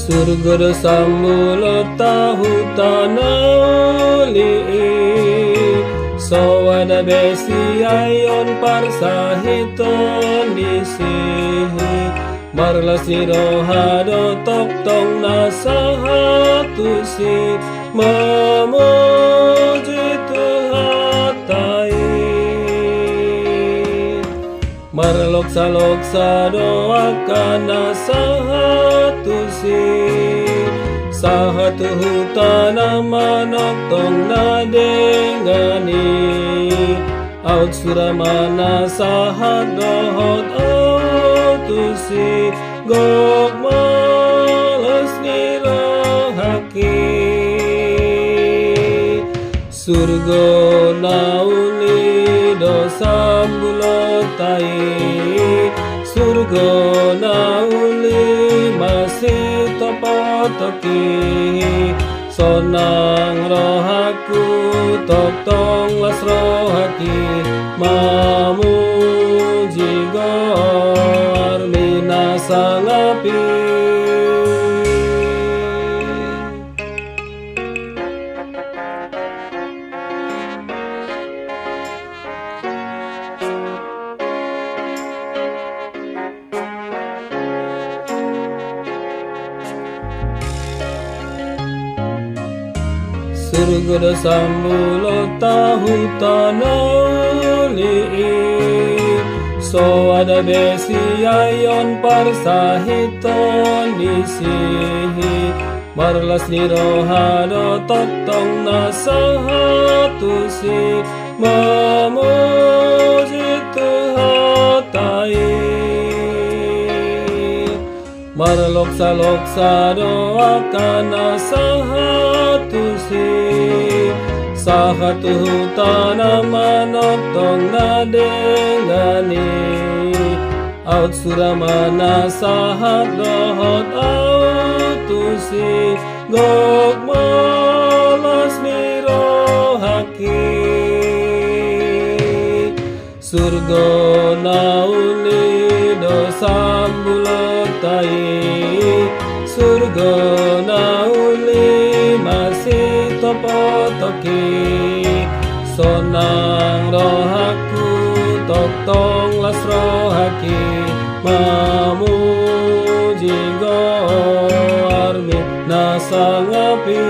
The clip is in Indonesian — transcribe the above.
Surga samula tahu tanali sawada besi ayon parsahiton disihi marlas nirohado toktong nasahatusi memuji Tuhatai marloksa-loksa doakan nasahatusi sahatu hutana manoktong nadengani aut suramana sahat dohot autusi gok males nirohaki surga nauli dosa bulotai surga nauli masih topotoki sonang rohaku toktong las rohaki mamuji gor minasangapi surga sambulo tahu tanali sawada besi ayon parsahiton disihi marlas nirohado toktong nasahatusi memuji Tuhatai marloksa-loksa doakan nasahatusi sahatu hutana manoktong nadengani aut suramana sahat dohot autusi gok malas nirohaki surga nauli dosa bulotai surga nauli masih topotoki sonang rohaku toktong las rohaki mamuji goar nasangapi